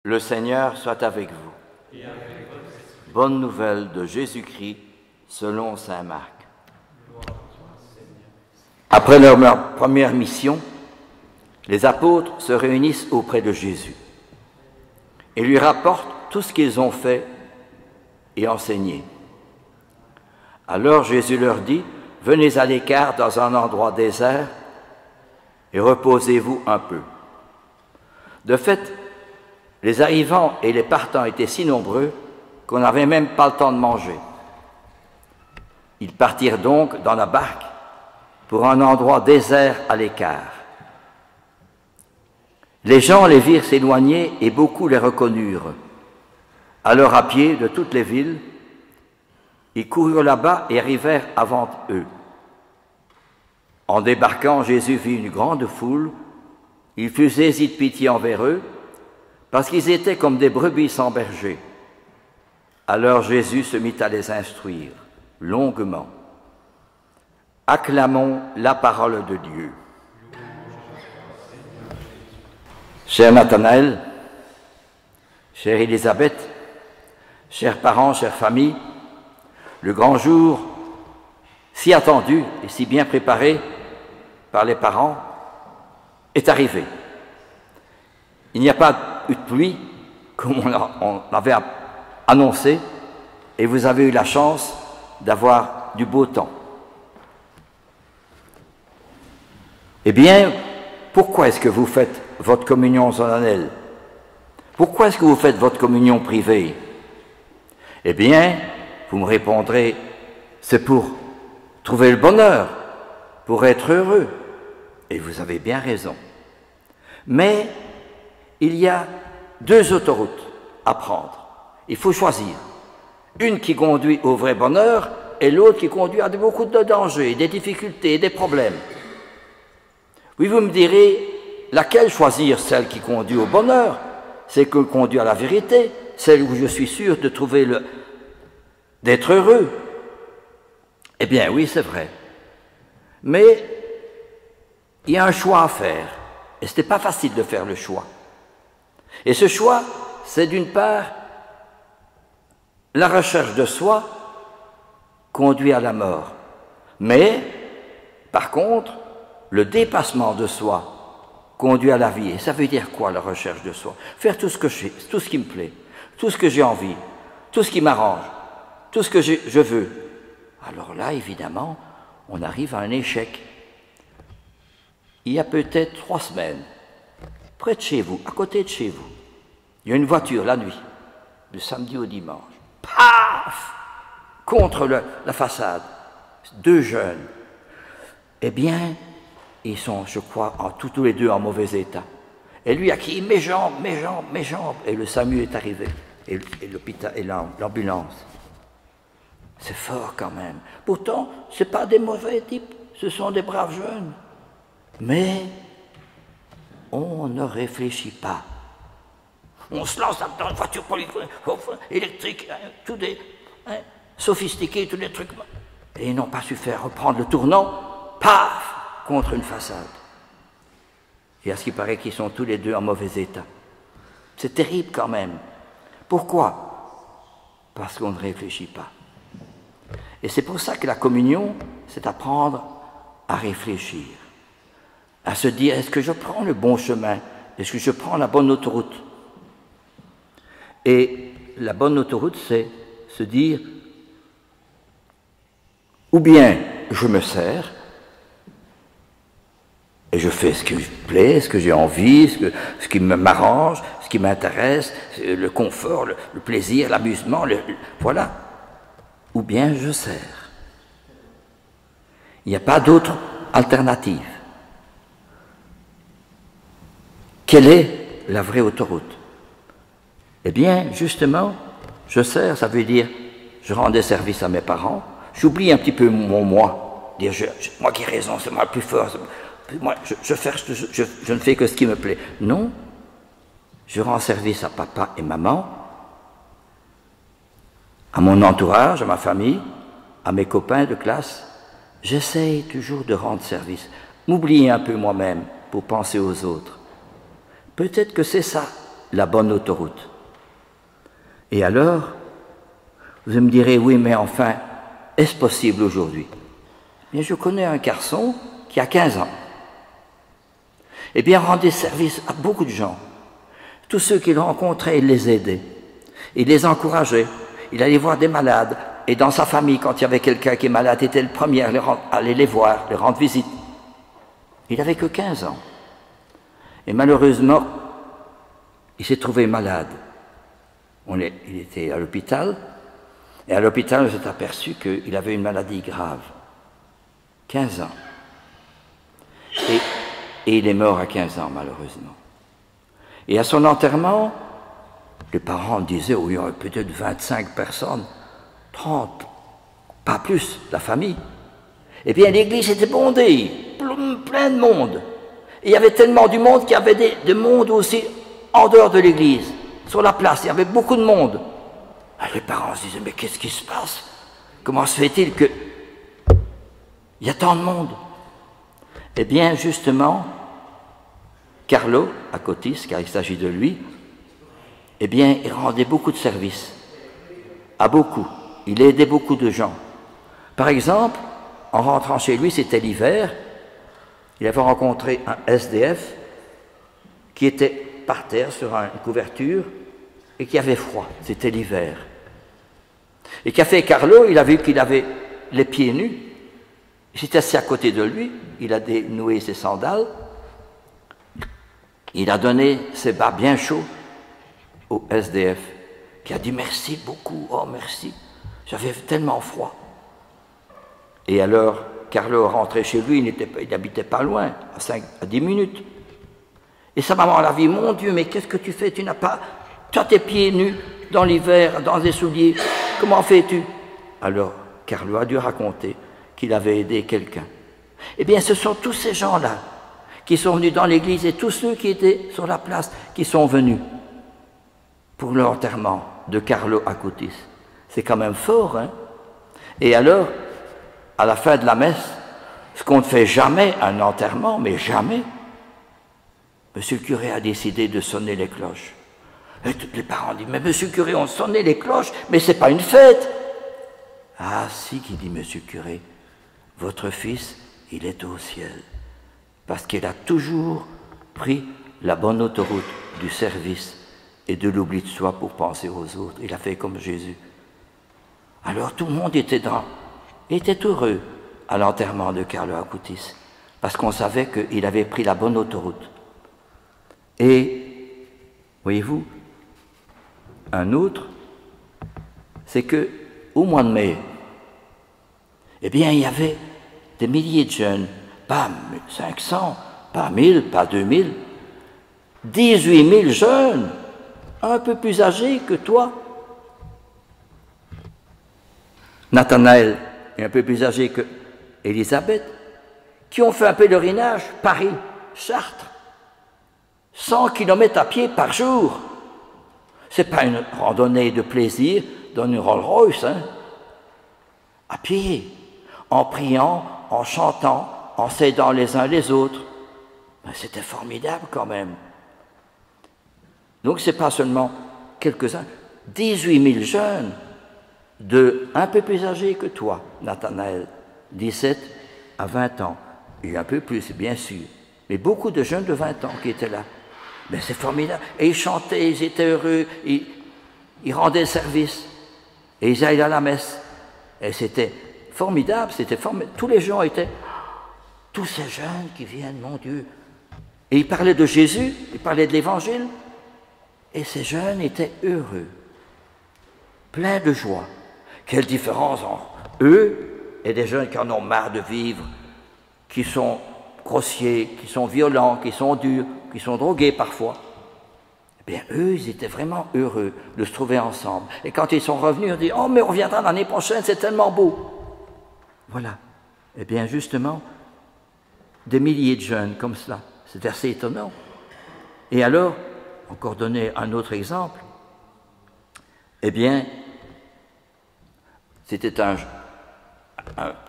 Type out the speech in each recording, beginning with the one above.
Le Seigneur soit avec vous. Bonne nouvelle de Jésus-Christ selon saint Marc. Après leur première mission, les apôtres se réunissent auprès de Jésus et lui rapportent tout ce qu'ils ont fait et enseigné. Alors Jésus leur dit, « Venez à l'écart dans un endroit désert et reposez-vous un peu. » De fait, les arrivants et les partants étaient si nombreux qu'on n'avait même pas le temps de manger. Ils partirent donc dans la barque pour un endroit désert à l'écart. Les gens les virent s'éloigner et beaucoup les reconnurent. Alors à pied de toutes les villes, ils coururent là-bas et arrivèrent avant eux. En débarquant, Jésus vit une grande foule. Il fut saisi de pitié envers eux, parce qu'ils étaient comme des brebis sans berger. Alors Jésus se mit à les instruire longuement. Acclamons la parole de Dieu. Cher Nathanaël, chère Élisabeth, chers parents, chères familles, le grand jour, si attendu et si bien préparé par les parents, est arrivé. Il n'y a pas eu de pluie, comme on l'avait annoncé, et vous avez eu la chance d'avoir du beau temps. Eh bien, pourquoi est-ce que vous faites votre communion solennelle? Pourquoi est-ce que vous faites votre communion privée? Eh bien, vous me répondrez, c'est pour trouver le bonheur, pour être heureux. Et vous avez bien raison. Mais il y a deux autoroutes à prendre. Il faut choisir. Une qui conduit au vrai bonheur et l'autre qui conduit à beaucoup de dangers, des difficultés, des problèmes. Oui, vous me direz, laquelle choisir? Celle qui conduit au bonheur, celle qui conduit à la vérité, celle où je suis sûr de trouver d'être heureux. Eh bien, oui, c'est vrai. Mais il y a un choix à faire. Et ce n'est pas facile de faire le choix. Et ce choix, c'est d'une part, la recherche de soi conduit à la mort. Mais, par contre, le dépassement de soi conduit à la vie. Et ça veut dire quoi, la recherche de soi? Faire tout ce que je fais, tout ce qui me plaît, tout ce que j'ai envie, tout ce qui m'arrange, tout ce que je veux. Alors là, évidemment, on arrive à un échec. Il y a peut-être 3 semaines, près de chez vous, à côté de chez vous, il y a une voiture la nuit, du samedi au dimanche. Paf! Contre la façade. 2 jeunes. Eh bien, ils sont, je crois, tous les deux en mauvais état. Et lui a crié, mes jambes, mes jambes, mes jambes. Et le SAMU est arrivé. Et l'hôpital et l'ambulance. C'est fort quand même. Pourtant, ce n'est pas des mauvais types, ce sont des braves jeunes. Mais on ne réfléchit pas. On se lance dans une voiture électrique, tout des sophistiqués, tous les trucs. Et ils n'ont pas su faire reprendre le tournant, paf, contre une façade. Et à ce qui paraît qu'ils sont tous les deux en mauvais état. C'est terrible quand même. Pourquoi? Parce qu'on ne réfléchit pas. Et c'est pour ça que la communion, c'est apprendre à réfléchir. À se dire, est-ce que je prends le bon chemin? Est-ce que je prends la bonne autoroute? Et la bonne autoroute, c'est se dire, ou bien je me sers, et je fais ce qui me plaît, ce que j'ai envie, ce qui m'arrange, ce qui m'intéresse, le confort, le plaisir, l'amusement, voilà. Ou bien je sers. Il n'y a pas d'autre alternative. Quelle est la vraie autoroute? Eh bien, justement, je sers, ça veut dire, je rends des services à mes parents, j'oublie un petit peu mon moi, dire moi qui ai raison, c'est moi le plus fort, moi je ne fais que ce qui me plaît. Non, je rends service à papa et maman, à mon entourage, à ma famille, à mes copains de classe. J'essaye toujours de rendre service, m'oublier un peu moi-même pour penser aux autres. Peut-être que c'est ça la bonne autoroute. Et alors, vous me direz, oui, mais enfin, est-ce possible aujourd'hui? Bien, je connais un garçon qui a 15 ans. Eh bien, rendait service à beaucoup de gens. Tous ceux qu'il rencontrait, il les aidait. Il les encourageait. Il allait voir des malades. Et dans sa famille, quand il y avait quelqu'un qui est malade, il était le premier à aller les voir, les rendre visite. Il n'avait que 15 ans. Et malheureusement, il s'est trouvé malade. Il était à l'hôpital. Et à l'hôpital, on s'est aperçu qu'il avait une maladie grave. 15 ans. Et il est mort à 15 ans, malheureusement. Et à son enterrement, les parents disaient, oh, il y aurait peut-être 25 personnes, 30, pas plus, la famille. Eh bien, l'église était bondée, plein de monde. Et il y avait tellement du monde qu'il y avait des monde aussi en dehors de l'église, sur la place, il y avait beaucoup de monde. Alors, les parents se disaient, mais qu'est-ce qui se passe? Comment se fait-il qu'il y a tant de monde? Eh bien, justement, Carlo Acutis, car il s'agit de lui, eh bien, il rendait beaucoup de services, à beaucoup. Il aidait beaucoup de gens. Par exemple, en rentrant chez lui, c'était l'hiver, il avait rencontré un SDF qui était par terre sur une couverture et qui avait froid, c'était l'hiver. Et qu'a fait Carlo? Il a vu qu'il avait les pieds nus, il s'est assis à côté de lui, il a dénoué ses sandales, il a donné ses bas bien chauds au SDF, qui a dit merci beaucoup, oh merci, j'avais tellement froid. Et alors, Carlo rentrait chez lui, il n'habitait pas loin, à 10 minutes. Et sa maman l'a vu, mon Dieu, mais qu'est-ce que tu fais? Tu as tes pieds nus dans l'hiver, dans des souliers, comment fais-tu? Alors, Carlo a dû raconter qu'il avait aidé quelqu'un. Eh bien, ce sont tous ces gens-là qui sont venus dans l'église et tous ceux qui étaient sur la place qui sont venus pour l'enterrement de Carlo Acutis. C'est quand même fort, hein? Et alors, à la fin de la messe, ce qu'on ne fait jamais à un enterrement, mais jamais, monsieur le curé a décidé de sonner les cloches. Et tous les parents disent, mais monsieur le curé, on sonnait les cloches, mais c'est pas une fête. Ah si, qui dit monsieur le curé, votre fils, il est au ciel, parce qu'il a toujours pris la bonne autoroute du service et de l'oubli de soi pour penser aux autres. Il a fait comme Jésus. Alors tout le monde était heureux à l'enterrement de Carlo Acutis, parce qu'on savait qu'il avait pris la bonne autoroute. Et, voyez-vous, un autre, c'est que au mois de mai, eh bien, il y avait des milliers de jeunes, pas 500, pas 1000, pas 2000, 18 000 jeunes, un peu plus âgés que toi. Nathanaël est un peu plus âgé que Élisabeth, qui ont fait un pèlerinage Paris, Chartres, 100 km à pied par jour. Ce n'est pas une randonnée de plaisir dans une Rolls-Royce, hein? À pied, en priant, en chantant, en s'aidant les uns les autres. Ben, c'était formidable quand même. Donc ce n'est pas seulement quelques-uns, 18 000 jeunes, un peu plus âgés que toi, Nathanaël, 17 à 20 ans, et un peu plus, bien sûr, mais beaucoup de jeunes de 20 ans qui étaient là. Mais c'est formidable. Et ils chantaient, ils étaient heureux, ils rendaient service, et ils allaient à la messe. Et c'était formidable, tous les gens étaient, tous ces jeunes qui viennent, mon Dieu. Et ils parlaient de Jésus, ils parlaient de l'Évangile, et ces jeunes étaient heureux, pleins de joie. Quelle différence entre eux et des jeunes qui en ont marre de vivre, qui sont grossiers, qui sont violents, qui sont durs, qui sont drogués parfois. Eh bien, eux, ils étaient vraiment heureux de se trouver ensemble. Et quand ils sont revenus, on dit « Oh, mais on reviendra l'année prochaine, c'est tellement beau !» Voilà. Eh bien, justement, des milliers de jeunes comme cela. C'est assez étonnant. Et alors, encore donner un autre exemple, eh bien, c'était un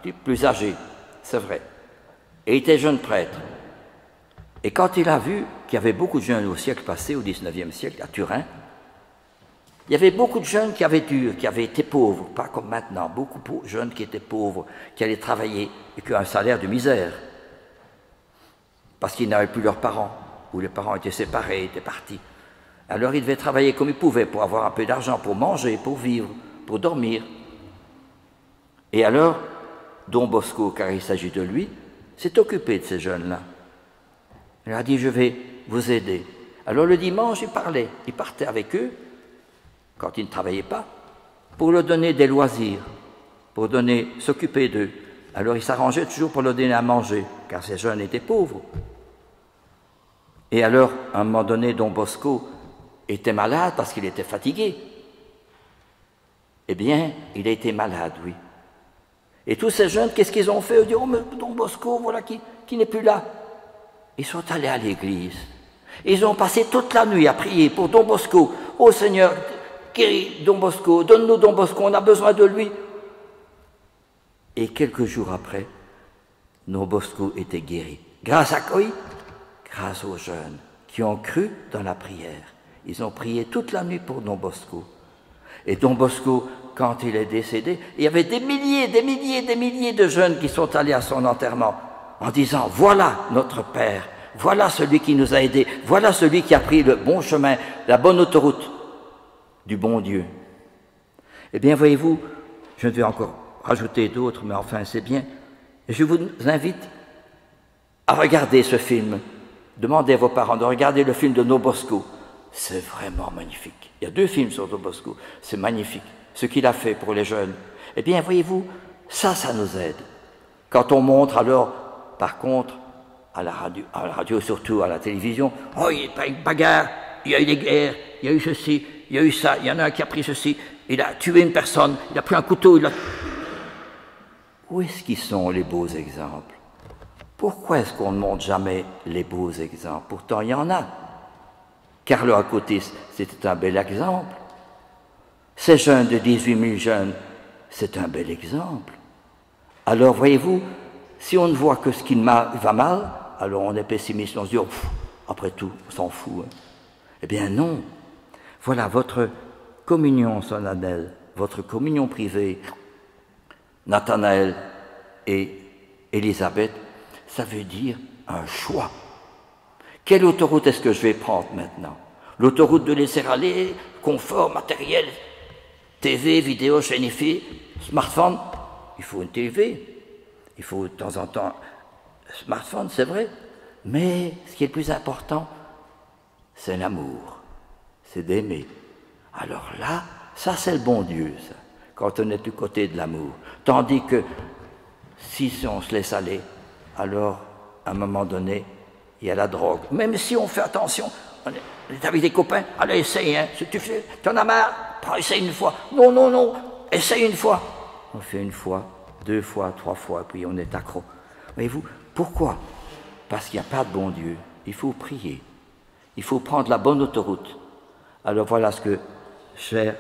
type plus âgé, c'est vrai, et il était jeune prêtre. Et quand il a vu qu'il y avait beaucoup de jeunes au siècle passé, au XIXe siècle, à Turin. Il y avait beaucoup de jeunes qui avaient été pauvres, pas comme maintenant, beaucoup de jeunes qui étaient pauvres, qui allaient travailler et qui avaient un salaire de misère, parce qu'ils n'avaient plus leurs parents, ou les parents étaient séparés, étaient partis. Alors ils devaient travailler comme ils pouvaient pour avoir un peu d'argent, pour manger, pour vivre, pour dormir. Et alors, Don Bosco, car il s'agit de lui, s'est occupé de ces jeunes-là. Il a dit, je vais vous aider. Alors le dimanche, il partait avec eux, quand ils ne travaillaient pas, pour leur donner des loisirs, pour s'occuper d'eux. Alors il s'arrangeait toujours pour leur donner à manger, car ces jeunes étaient pauvres. Et alors, à un moment donné, Don Bosco était malade parce qu'il était fatigué. Eh bien, il a été malade, oui. Et tous ces jeunes, qu'est-ce qu'ils ont fait? Ils ont dit, oh, mais Don Bosco, voilà qui n'est plus là. Ils sont allés à l'église. Ils ont passé toute la nuit à prier pour Don Bosco. Oh Seigneur, guéris Don Bosco, donne-nous Don Bosco, on a besoin de lui. Et quelques jours après, Don Bosco était guéri. Grâce à quoi? Grâce aux jeunes qui ont cru dans la prière. Ils ont prié toute la nuit pour Don Bosco. Et Don Bosco, quand il est décédé, il y avait des milliers de jeunes qui sont allés à son enterrement en disant, voilà notre Père, voilà celui qui nous a aidés, voilà celui qui a pris le bon chemin, la bonne autoroute du bon Dieu. Eh bien, voyez-vous, je vais encore rajouter d'autres, mais enfin, c'est bien. Et je vous invite à regarder ce film. Demandez à vos parents de regarder le film de Don Bosco. C'est vraiment magnifique. Il y a 2 films sur Don Bosco. C'est magnifique, ce qu'il a fait pour les jeunes. Eh bien, voyez-vous, ça nous aide. Quand on montre alors, par contre, à la radio surtout, à la télévision, oh, il y a une bagarre, il y a eu des guerres, il y a eu ceci, il y a eu ça, il y en a un qui a pris ceci, il a tué une personne, il a pris un couteau, Où est-ce qu'ils sont les beaux exemples? Pourquoi est-ce qu'on ne montre jamais les beaux exemples? Pourtant, il y en a. Carlo Acutis, c'était un bel exemple. Ces jeunes de 18 000 jeunes, c'est un bel exemple. Alors, voyez-vous, si on ne voit que ce qui va mal, alors on est pessimiste, on se dit, oh, après tout, on s'en fout. Hein. Eh bien non. Voilà, votre communion solennelle, votre communion privée, Nathanaël et Élisabeth, ça veut dire un choix. Quelle autoroute est-ce que je vais prendre maintenant? L'autoroute de laisser aller, confort, matériel, TV, vidéo, chaîne IFI, smartphone. Il faut une TV, il faut de temps en temps un smartphone, c'est vrai. Mais ce qui est le plus important, c'est l'amour, c'est d'aimer. Alors là, ça c'est le bon Dieu, ça, quand on est du côté de l'amour. Tandis que si on se laisse aller, alors à un moment donné, il y a la drogue. Même si on fait attention, on est avec des copains, allez, essaye, hein. Si tu en as marre, essaye une fois. Non, essaye une fois. On fait une fois, 2 fois, 3 fois, puis on est accro. Voyez-vous, pourquoi? Parce qu'il n'y a pas de bon Dieu. Il faut prier. Il faut prendre la bonne autoroute. Alors voilà ce que, cher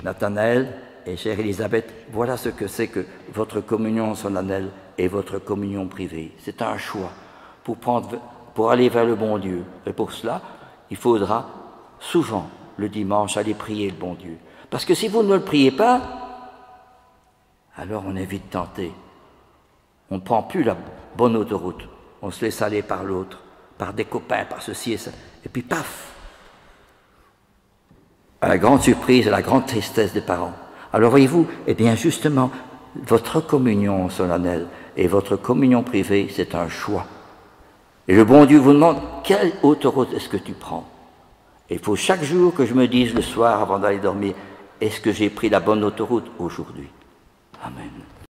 Nathanaël et chère Élisabeth, voilà ce que c'est que votre communion solennelle et votre communion privée. C'est un choix pour aller vers le bon Dieu. Et pour cela, il faudra souvent, le dimanche, aller prier le bon Dieu. Parce que si vous ne le priez pas, alors on est vite tenté. On ne prend plus la bonne autoroute. On se laisse aller par l'autre, par des copains, par ceci et ça. Et puis paf! À la grande surprise, à la grande tristesse des parents. Alors voyez-vous, eh bien justement, votre communion solennelle et votre communion privée, c'est un choix. Et le bon Dieu vous demande, quelle autoroute est-ce que tu prends? Et il faut chaque jour que je me dise le soir avant d'aller dormir, est-ce que j'ai pris la bonne autoroute aujourd'hui? Amen.